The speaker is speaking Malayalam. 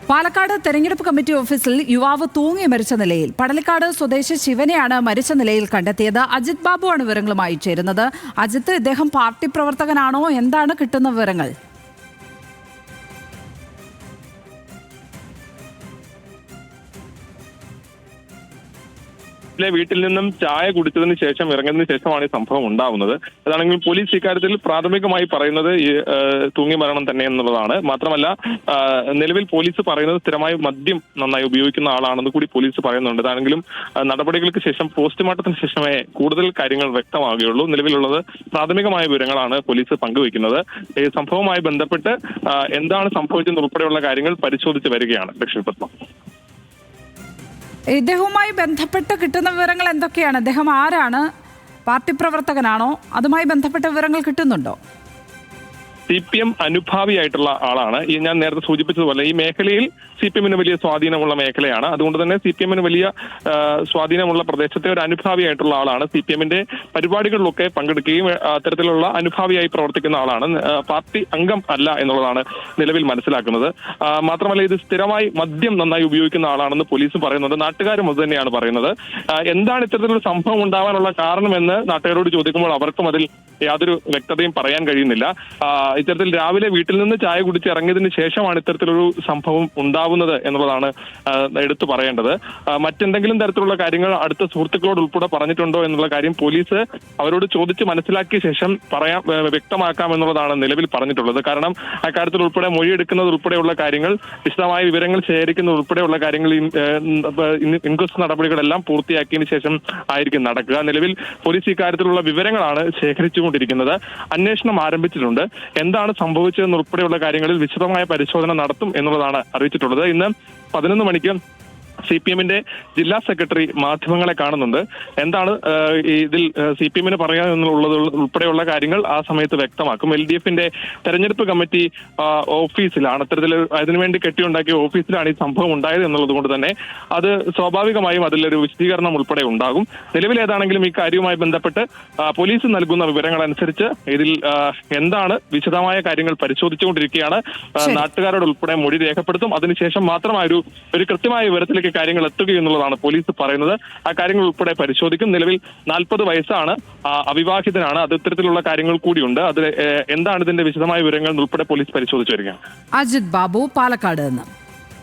പാലക്കാട് തെരഞ്ഞെടുപ്പ് കമ്മിറ്റി ഓഫീസിൽ യുവാവ് തൂങ്ങി മരിച്ച നിലയിൽ. പടലിക്കാട് സ്വദേശി ശിവനെയാണ് മരിച്ച നിലയിൽ കണ്ടെത്തിയത്. അജിത് ബാബുവാണ് വിവരങ്ങളുമായി ചേരുന്നത്. അജിത്ത്, ഇദ്ദേഹം പാർട്ടി പ്രവർത്തകനാണോ? എന്താണ് കിട്ടുന്ന വിവരങ്ങൾ? വീട്ടിൽ നിന്നും ചായ കുടിച്ചതിന് ശേഷം ഇറങ്ങുന്നതിന് ശേഷമാണ് ഈ സംഭവം ഉണ്ടാവുന്നത്. അതാണെങ്കിൽ പോലീസ് ഇക്കാര്യത്തിൽ പ്രാഥമികമായി പറയുന്നത് ഈ തൂങ്ങി മരണം തന്നെ എന്നുള്ളതാണ്. മാത്രമല്ല, നിലവിൽ പോലീസ് പറയുന്നത് സ്ഥിരമായി മദ്യം നന്നായി ഉപയോഗിക്കുന്ന ആളാണെന്ന് കൂടി പോലീസ് പറയുന്നുണ്ട്. അതാണെങ്കിലും നടപടികൾക്ക് ശേഷം പോസ്റ്റ്മോർട്ടത്തിന് ശേഷമേ കൂടുതൽ കാര്യങ്ങൾ വ്യക്തമാകുകയുള്ളൂ. നിലവിലുള്ളത് പ്രാഥമികമായ വിവരങ്ങളാണ് പോലീസ് പങ്കുവയ്ക്കുന്നത്. ഈ സംഭവവുമായി ബന്ധപ്പെട്ട് എന്താണ് സംഭവിച്ചത് ഉൾപ്പെടെയുള്ള കാര്യങ്ങൾ പരിശോധിച്ച് വരികയാണ്. ലക്ഷ്മിപത്മ, ഇദ്ദേഹവുമായി ബന്ധപ്പെട്ട് കിട്ടുന്ന വിവരങ്ങൾ എന്തൊക്കെയാണ്? അദ്ദേഹം ആരാണ്? പാർട്ടി പ്രവർത്തകനാണോ? അതുമായി ബന്ധപ്പെട്ട വിവരങ്ങൾ കിട്ടുന്നുണ്ടോ? CPM അനുഭാവിയായിട്ടുള്ള ആളാണ്. ഈ ഞാൻ നേരത്തെ സൂചിപ്പിച്ചതുപോലെ ഈ മേഖലയിൽ CPM-ന് വലിയ സ്വാധീനമുള്ള മേഖലയാണ്. അതുകൊണ്ട് തന്നെ CPM-ന് വലിയ സ്വാധീനമുള്ള പ്രദേശത്തെ ഒരു അനുഭാവിയായിട്ടുള്ള ആളാണ്. CPM-ന്റെ പരിപാടികളിലൊക്കെ പങ്കെടുക്കുകയും അത്തരത്തിലുള്ള അനുഭാവിയായി പ്രവർത്തിക്കുന്ന ആളാണ്. പാർട്ടി അംഗം അല്ല എന്നുള്ളതാണ് നിലവിൽ മനസ്സിലാക്കുന്നത്. മാത്രമല്ല, ഇത് സ്ഥിരമായി മദ്യം നന്നായി ഉപയോഗിക്കുന്ന ആളാണെന്ന് പോലീസും പറയുന്നുണ്ട്. നാട്ടുകാരും അത് തന്നെയാണ് പറയുന്നത്. എന്താണ് ഇത്തരത്തിലുള്ള സംഭവം ഉണ്ടാവാനുള്ള കാരണമെന്ന് നാട്ടുകാരോട് ചോദിക്കുമ്പോൾ അവർക്കും അതിൽ യാതൊരു വ്യക്തതയും പറയാൻ കഴിയുന്നില്ല. ഇത്തരത്തിൽ രാവിലെ വീട്ടിൽ നിന്ന് ചായ കുടിച്ച് ഇറങ്ങിയതിന് ശേഷമാണ് ഇത്തരത്തിലൊരു സംഭവം ഉണ്ടാവുന്നത് എന്നുള്ളതാണ് എടുത്തു പറയേണ്ടത്. മറ്റെന്തെങ്കിലും തരത്തിലുള്ള കാര്യങ്ങൾ അടുത്ത സുഹൃത്തുക്കളോട് ഉൾപ്പെടെ പറഞ്ഞിട്ടുണ്ടോ എന്നുള്ള കാര്യം പോലീസ് അവരോട് ചോദിച്ച് മനസ്സിലാക്കിയ ശേഷം വ്യക്തമാക്കാം എന്നുള്ളതാണ് നിലവിൽ പറഞ്ഞിട്ടുള്ളത്. കാരണം അക്കാര്യത്തിൽ ഉൾപ്പെടെ മൊഴിയെടുക്കുന്നത് ഉൾപ്പെടെയുള്ള കാര്യങ്ങൾ, വിശദമായ വിവരങ്ങൾ ശേഖരിക്കുന്നത് ഉൾപ്പെടെയുള്ള കാര്യങ്ങൾ ഇൻക്വസ്റ്റ് നടപടികളെല്ലാം പൂർത്തിയാക്കിയതിനു ശേഷം ആയിരിക്കും നടക്കുക. നിലവിൽ പോലീസ് ഇക്കാര്യത്തിലുള്ള വിവരങ്ങളാണ് ശേഖരിച്ചുകൊണ്ടിരിക്കുന്നത്. അന്വേഷണം ആരംഭിച്ചിട്ടുണ്ട്. എന്താണ് സംഭവിച്ചതെന്ന് ഉൾപ്പെടെയുള്ള കാര്യങ്ങളിൽ വിശദമായ പരിശോധന നടത്തും എന്നുള്ളതാണ് അറിയിച്ചിട്ടുള്ളത്. ഇന്ന് 11 മണിക്ക് CPM-ന്റെ ജില്ലാ സെക്രട്ടറി മാധ്യമങ്ങളെ കാണുന്നുണ്ട്. എന്താണ് ഇതിൽ CPM-ന് പറയാനുള്ളത് ഉൾപ്പെടെയുള്ള കാര്യങ്ങൾ ആ സമയത്ത് വ്യക്തമാക്കും. LDF-ന്റെ തെരഞ്ഞെടുപ്പ് കമ്മിറ്റി ഓഫീസിലാണ്, അത്തരത്തിൽ അതിനുവേണ്ടി കെട്ടിയുണ്ടാക്കിയ ഓഫീസിലാണ് ഈ സംഭവം ഉണ്ടായത് എന്നുള്ളത് കൊണ്ട് തന്നെ അത് സ്വാഭാവികമായും അതിലൊരു വിശദീകരണം ഉൾപ്പെടെ ഉണ്ടാകും. നിലവിൽ ഏതാണെങ്കിലും ഈ കാര്യവുമായി ബന്ധപ്പെട്ട് പോലീസ് നൽകുന്ന വിവരങ്ങൾ അനുസരിച്ച് ഇതിൽ എന്താണ് വിശദമായ കാര്യങ്ങൾ പരിശോധിച്ചുകൊണ്ടിരിക്കുകയാണ്. നാട്ടുകാരോട് ഉൾപ്പെടെ മൊഴി രേഖപ്പെടുത്തും. അതിനുശേഷം മാത്രമായ ഒരു കൃത്യമായ വിവരത്തിലേക്ക് കാര്യങ്ങൾ എത്തുകയെന്നുള്ളതാണ് പോലീസ് പറയുന്നത്. ആ കാര്യങ്ങൾ ഉൾപ്പെടെ പരിശോധിക്കും. നിലവിൽ 40 വയസ്സാണ്, അവിവാഹിതനാണ്. അത് ഇത്തരത്തിലുള്ള കാര്യങ്ങൾ കൂടിയുണ്ട്. അത് എന്താണ് ഇതിന്റെ വിശദമായ വിവരങ്ങൾ ഉൾപ്പെടെ പോലീസ് പരിശോധിച്ചു വരികയാണ്. അജിത് ബാബു, പാലക്കാട് നിന്ന്.